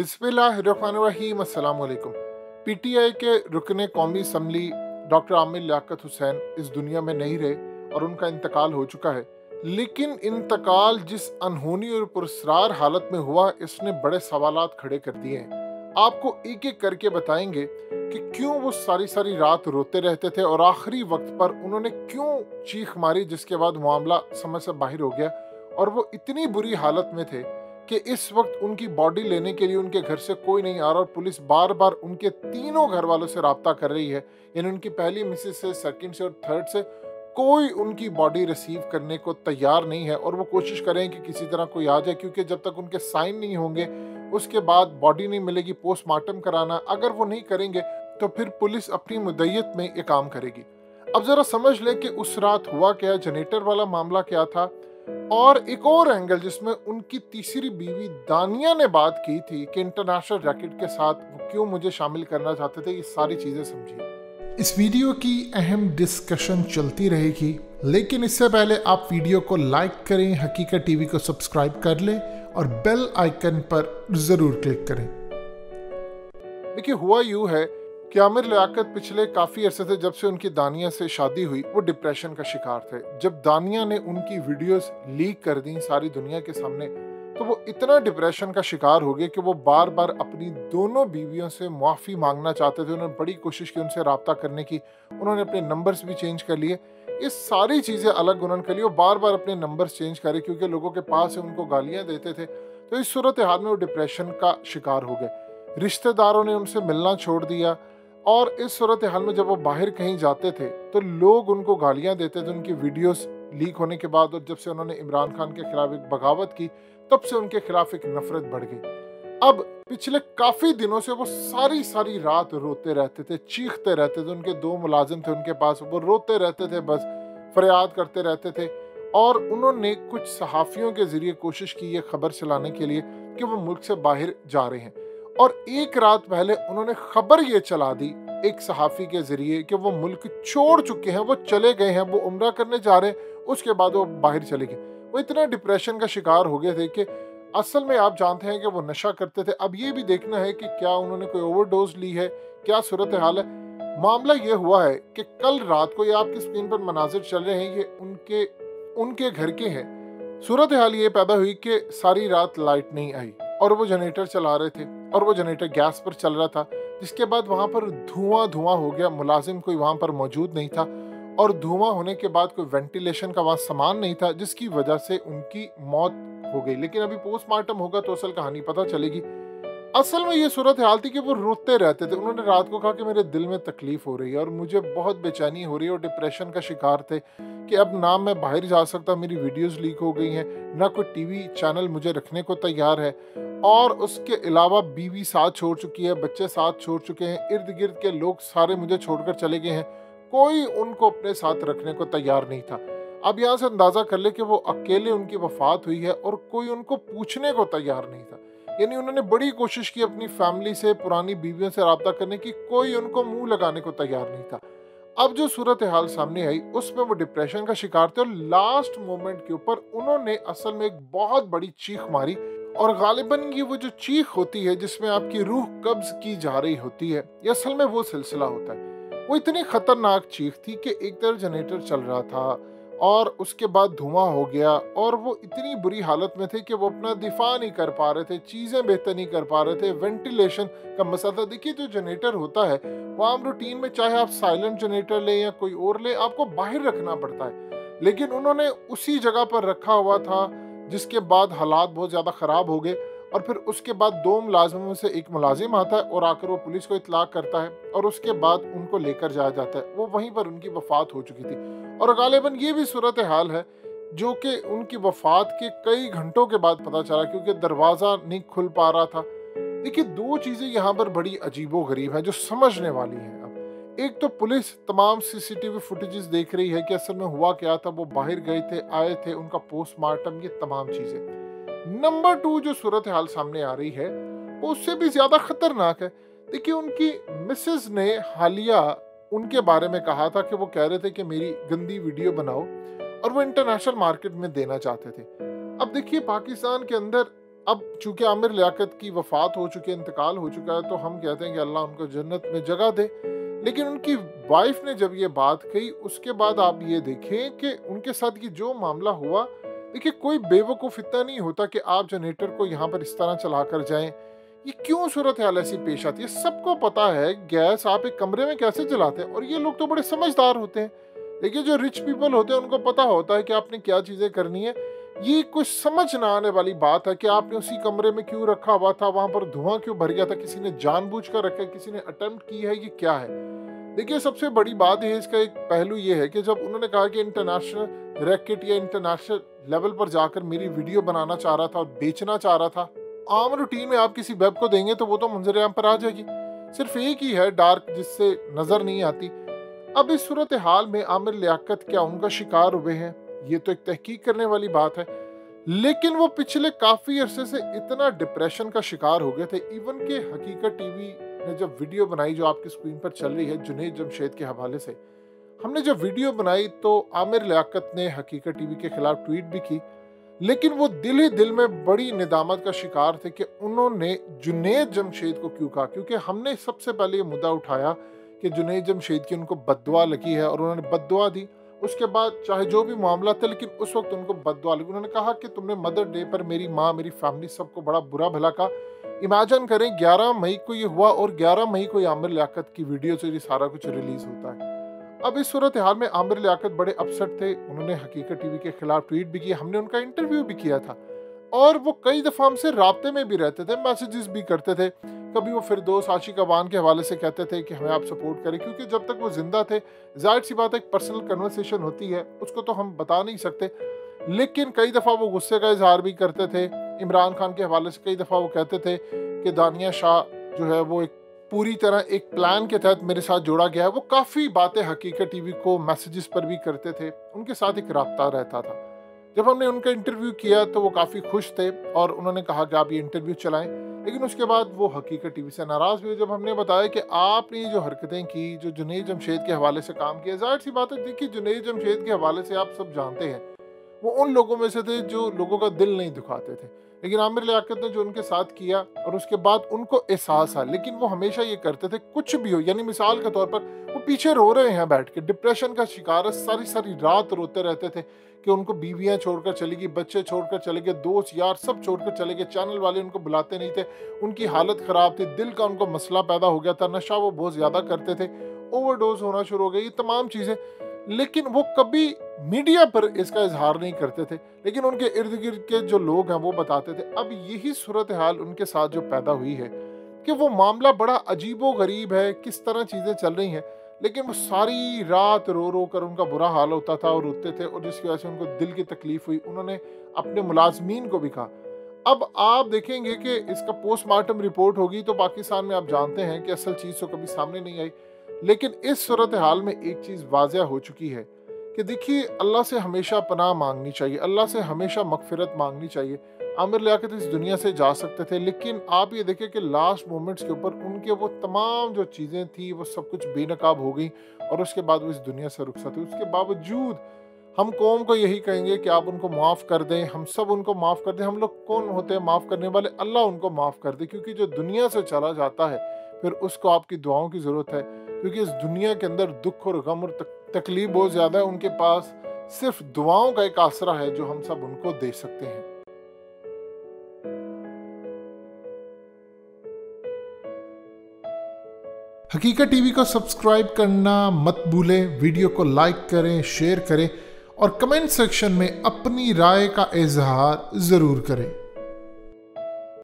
बिस्मिल्लाहिर्रहमानिर्रहीम अस्सलाम वालेकुम। पीटीआई के रुकने कौमी असम्बली डॉक्टर आमिर लियाकत हुसैन इस दुनिया में नहीं रहे और उनका इंतकाल हो चुका है। लेकिन इंतकाल जिस अनहोनी और पुरस्रार हालत में हुआ, इसने बड़े सवालात खड़े कर दिए हैं। आपको एक एक करके बताएंगे कि क्यों वो सारी सारी रात रोते रहते थे और आखिरी वक्त पर उन्होंने क्यों चीख मारी, जिसके बाद मामला समझ से बाहर हो गया और वो इतनी बुरी हालत में थे कि इस वक्त उनकी बॉडी लेने के लिए उनके घर से कोई नहीं आ रहा और पुलिस बार बार उनके तीनों घर वालों से राब्ता कर रही है। यानी उनकी पहली मिसेस से, सेकंड से और थर्ड से कोई उनकी बॉडी रिसीव करने को तैयार नहीं है और वो कोशिश करें कि किसी तरह कोई आ जाए, क्योंकि जब तक उनके साइन नहीं होंगे उसके बाद बॉडी नहीं मिलेगी। पोस्टमार्टम कराना अगर वो नहीं करेंगे तो फिर पुलिस अपनी मुद्दत में ये काम करेगी। अब जरा समझ ले कि उस रात हुआ क्या, जनरेटर वाला मामला क्या था, और एक और एंगल जिसमें उनकी तीसरी बीवी दानिया ने बात की थी कि इंटरनेशनल रैकेट के साथ वो क्यों मुझे शामिल करना चाहते थे। ये सारी चीजें समझिए। इस वीडियो की अहम डिस्कशन चलती रहेगी, लेकिन इससे पहले आप वीडियो को लाइक करें, हकीकत टीवी को सब्सक्राइब कर लें और बेल आइकन पर जरूर क्लिक करें। देखिए, हुआ यूं है कि आमिर लियाकत पिछले काफ़ी अरसे से, जब से उनकी दानिया से शादी हुई, वो डिप्रेशन का शिकार थे। जब दानिया ने उनकी वीडियोस लीक कर दी सारी दुनिया के सामने, तो वो इतना डिप्रेशन का शिकार हो गए कि वो बार बार अपनी दोनों बीवियों से माफ़ी मांगना चाहते थे। उन्होंने बड़ी कोशिश की उनसे रब्ता करने की, उन्होंने अपने नंबर्स भी चेंज कर लिए, ये सारी चीज़ें अलग उन्होंने कर ली। वो बार बार अपने नंबर्स चेंज करे क्योंकि लोगों के पास से उनको गालियाँ देते थे। तो इस सूरत हाल में वो डिप्रेशन का शिकार हो गए। रिश्तेदारों ने उनसे मिलना छोड़ दिया और इस सूरत हाल में जब वो बाहर कहीं जाते थे तो लोग उनको गालियां देते थे उनकी वीडियोस लीक होने के बाद। और जब से उन्होंने इमरान खान के खिलाफ एक बगावत की, तब से उनके खिलाफ एक नफरत बढ़ गई। अब पिछले काफी दिनों से वो सारी सारी रात रोते रहते थे, चीखते रहते थे। उनके दो मुलाजिम थे उनके पास, वो रोते रहते थे, बस फरियाद करते रहते थे। और उन्होंने कुछ सहाफियों के जरिए कोशिश की ये खबर चलाने के लिए कि वो मुल्क से बाहर जा रहे हैं। और एक रात पहले उन्होंने खबर ये चला दी एक सहाफ़ी के जरिए कि वो मुल्क छोड़ चुके हैं, वो चले गए हैं, वो उम्रा करने जा रहे हैं। उसके बाद वो बाहर चले गए। वो इतना डिप्रेशन का शिकार हो गए थे कि असल में आप जानते हैं कि वो नशा करते थे। अब ये भी देखना है कि क्या उन्होंने कोई ओवरडोज ली है, क्या सूरत हाल है। मामला ये हुआ है कि कल रात को, ये आपकी स्क्रीन पर मनाजिर चल रहे हैं, ये उनके घर के हैं। सूरत हाल ये पैदा हुई कि सारी रात लाइट नहीं आई और वो जनरेटर चला रहे थे और वो जनरेटर गैस पर चल रहा था, जिसके बाद वहाँ पर धुआं हो गया। मुलाजिम कोई वहाँ पर मौजूद नहीं था और धुआं होने के बाद कोई वेंटिलेशन का वहाँ सामान नहीं था, जिसकी वजह से उनकी मौत हो गई। लेकिन अभी पोस्टमार्टम होगा तो असल कहानी पता चलेगी। असल में ये सूरत हाल थी कि वो रोते रहते थे। उन्होंने रात को कहा कि मेरे दिल में तकलीफ हो रही है और मुझे बहुत बेचैनी हो रही है, और डिप्रेशन का शिकार थे कि अब ना मैं बाहर जा सकता, मेरी वीडियोस लीक हो गई हैं, ना कोई टीवी चैनल मुझे रखने को तैयार है, और उसके अलावा बीवी साथ छोड़ चुकी है, बच्चे साथ छोड़ चुके हैं, इर्द गिर्द के लोग सारे मुझे छोड़कर चले गए हैं, कोई उनको अपने साथ रखने को तैयार नहीं था। अब यहाँ से अंदाजा कर ले कि वो अकेले उनकी वफात हुई है और कोई उनको पूछने को तैयार नहीं था। यानी उन्होंने बड़ी कोशिश की अपनी फैमिली से, पुरानी बीवियों से रब्ता करने की, कोई उनको मुंह लगाने को तैयार नहीं था। अब जो सूरत हाल सामने आई उसमें वो डिप्रेशन का शिकार थे और लास्ट मोमेंट के ऊपर उन्होंने असल में एक बहुत बड़ी चीख मारी। और गालिबन ये वो जो चीख होती है जिसमें आपकी रूह कब्ज की जा रही होती है, ये असल में वो सिलसिला होता है। वो इतनी खतरनाक चीख थी कि एक तरफ जनरेटर चल रहा था और उसके बाद धुआं हो गया और वो इतनी बुरी हालत में थे कि वो अपना दिफा नहीं कर पा रहे थे, चीज़ें बेहतर नहीं कर पा रहे थे। वेंटिलेशन का मसला था। देखिए, जो जनरेटर होता है वो आम रूटीन में, चाहे आप साइलेंट जनरेटर लें या कोई और ले, आपको बाहर रखना पड़ता है। लेकिन उन्होंने उसी जगह पर रखा हुआ था, जिसके बाद हालात बहुत ज़्यादा ख़राब हो गए। और फिर उसके बाद दो मुलाजिमों में से एक मुलाजिम आता है और आकर वो पुलिस को इतला करता है और उसके बाद उनको लेकर जाया जाता है। वो वहीं पर उनकी वफात हो चुकी थी। और गालिबन ये भी सूरत हाल है जो कि उनकी वफात के कई घंटों के बाद पता चला, क्योंकि दरवाज़ा नहीं खुल पा रहा था। देखिए, दो चीज़ें यहाँ पर बड़ी अजीबो गरीब हैं जो समझने वाली हैं। अब एक तो पुलिस तमाम सीसीटीवी फुटेजेस देख रही है कि असल में हुआ क्या था, वो बाहर गए थे, आए थे, उनका पोस्टमार्टम, ये तमाम चीज़ें। नंबर 2 जो सूरत हाल सामने आ रही है वो उससे भी ज्यादा खतरनाक है। देखिए, उनकी मिसेस ने हालिया उनके बारे में कहा था कि वो कह रहे थे कि मेरी गंदी वीडियो बनाओ और वो इंटरनेशनल मार्केट में देना चाहते थे। अब देखिए, पाकिस्तान के अंदर अब चूंकि आमिर लियाकत की वफात हो चुकी है, इंतकाल हो चुका है, तो हम कहते हैं कि अल्लाह उनको जन्नत में जगह दे। लेकिन उनकी वाइफ ने जब ये बात कही, उसके बाद आप ये देखें कि उनके साथ ये जो मामला हुआ, देखिए कोई बेवकूफ़ इतना नहीं होता कि आप जनरेटर को यहाँ पर इस तरह चला कर जाएं। ये क्यों सूरत हाल ऐसी पेश आती है? सबको पता है गैस आप एक कमरे में कैसे जलाते हैं, और ये लोग तो बड़े समझदार होते हैं। देखिए जो रिच पीपल होते हैं उनको पता होता है कि आपने क्या चीज़ें करनी है। ये कुछ समझ ना आने वाली बात है कि आपने उसी कमरे में क्यों रखा हुआ था, वहां पर धुआं क्यों भर गया था, किसी ने जानबूझकर रखा है, किसी ने अटेम्प्ट की है, ये क्या है? देखिए सबसे बड़ी बात है, इसका एक पहलू ये है कि जब उन्होंने कहा कि इंटरनेशनल रैकेट या इंटरनेशनल लेवल पर जाकर मेरी वीडियो बनाना चाह रहा था और बेचना चाह रहा था, आम रूटीन में आप किसी वेब को देंगे तो वो तो मंजर-ए-आम पर आ जाएगी। सिर्फ एक ही है डार्क जिससे नजर नहीं आती। अब इस सूरत हाल में आमिर लियाकत क्या उनका शिकार हुए हैं, ये तो एक तहकीक करने वाली बात है। लेकिन वो पिछले काफी अरसे से इतना डिप्रेशन का शिकार हो गए थे, इवन के हकीकत टीवी ने जब वीडियो बनाई जो आपकी स्क्रीन पर चल रही है जुनैद जमशेद के हवाले से, हमने जब वीडियो बनाई तो आमिर लियाकत ने हकीकत टीवी के खिलाफ ट्वीट भी की। लेकिन वो दिल ही दिल में बड़ी निदामत का शिकार थे कि उन्होंने जुनैद जमशेद को क्यों कहा, क्योंकि हमने सबसे पहले ये मुद्दा उठाया कि जुनैद जमशेद की उनको बद्दुआ लगी है और उन्होंने बद्दुआ दी। उसके बाद चाहे जो भी मामला था, लेकिन उस वक्त उनको बद्दुआ लगी। उन्होंने कहा कि तुमने मदर डे पर मेरी माँ, मेरी फैमिली, सबको बड़ा बुरा भला कहा। इमेजिन करें 11 मई को ये हुआ और 11 मई को आमिर लियाकत की वीडियो से ये सारा कुछ रिलीज होता है। अब इस सूरत हाल में आमिर लियाकत बड़े अपसेट थे। उन्होंने हकीकत टीवी के खिलाफ ट्वीट भी किया, हमने उनका इंटरव्यू भी किया था और वो कई दफ़ा हमसे राब्ते में भी रहते थे, मैसेजेस भी करते थे। कभी वो फिरदौस आशिक अवान के हवाले से कहते थे कि हमें आप सपोर्ट करें, क्योंकि जब तक वो जिंदा थे जाहिर सी बात है एक पर्सनल कन्वर्सेशन होती है, उसको तो हम बता नहीं सकते। लेकिन कई दफ़ा वो गुस्से का इजहार भी करते थे। इमरान खान के हवाले से कई दफ़ा वो कहते थे कि दानिया शाह जो है वो एक पूरी तरह एक प्लान के तहत मेरे साथ जोड़ा गया है। वो काफ़ी बातें हकीकत टीवी को मैसेजेस पर भी करते थे, उनके साथ एक राब्ता रहता था। जब हमने उनका इंटरव्यू किया तो वो काफ़ी खुश थे और उन्होंने कहा कि आप ये इंटरव्यू चलाएं। लेकिन उसके बाद वो हकीकत टीवी से नाराज़ हुए जब हमने बताया कि आपने जो हरकतें की, जो जुनैद जमशेद के हवाले से काम किया। जाहिर सी बात है, देखिए जुनैद जमशेद के हवाले से आप सब जानते हैं वो उन लोगों में से थे जो लोगों का दिल नहीं दुखाते थे। लेकिन आमिर लियाकत ने जो उनके साथ किया और उसके बाद उनको एहसास है, लेकिन वो हमेशा ये करते थे कुछ भी हो, यानी मिसाल के तौर पर वो पीछे रो रहे हैं बैठ के, डिप्रेशन का शिकार है, सारी सारी रात रोते रहते थे कि उनको बीवियां छोड़कर चली गई, बच्चे छोड़कर चले गए, दोस्त यार सब छोड़कर चले गए, चैनल वाले उनको बुलाते नहीं थे, उनकी हालत ख़राब थी, दिल का उनको मसला पैदा हो गया था, नशा वो बहुत ज़्यादा करते थे, ओवरडोज होना शुरू हो गई, ये तमाम चीज़ें। लेकिन वो कभी मीडिया पर इसका इजहार नहीं करते थे, लेकिन उनके इर्द गिर्द के जो लोग हैं वो बताते थे। अब यही सूरत हाल उनके साथ जो पैदा हुई है कि वो मामला बड़ा अजीबो गरीब है, किस तरह चीज़ें चल रही हैं, लेकिन वो सारी रात रो रो कर उनका बुरा हाल होता था और रोते थे, और जिसकी वजह से उनको दिल की तकलीफ हुई। उन्होंने अपने मुलाजमीन को भी कहा। अब आप देखेंगे कि इसका पोस्टमार्टम रिपोर्ट होगी तो पाकिस्तान में आप जानते हैं कि असल चीज़ तो कभी सामने नहीं आई। लेकिन इस सूरत हाल में एक चीज़ वाज़िया हो चुकी है कि देखिए अल्लाह से हमेशा पनाह मांगनी चाहिए, अल्लाह से हमेशा मगफिरत मांगनी चाहिए। आमिर लियाकत इस दुनिया से जा सकते थे, लेकिन आप ये देखें कि लास्ट मोमेंट्स के ऊपर उनके वो तमाम जो चीज़ें थी वो सब कुछ बेनकाब हो गई और उसके बाद वो इस दुनिया से रुखसत हुए। उसके बावजूद हम कौम को यही कहेंगे कि आप उनको माफ़ कर दें, हम सब उनको माफ़ कर दें। हम लोग कौन होते हैं माफ़ करने वाले? अल्लाह उनको माफ़ कर दे, क्योंकि जो दुनिया से चला जाता है फिर उसको आपकी दुआओं की ज़रूरत है, क्योंकि इस दुनिया के अंदर दुख और गम और तकलीफ बहुत ज़्यादा है। उनके पास सिर्फ दुआओं का एक आसरा है जो हम सब उनको दे सकते हैं। हकीकत टीवी को सब्सक्राइब करना मत भूलें, वीडियो को लाइक करें, शेयर करें और कमेंट सेक्शन में अपनी राय का इजहार ज़रूर करें।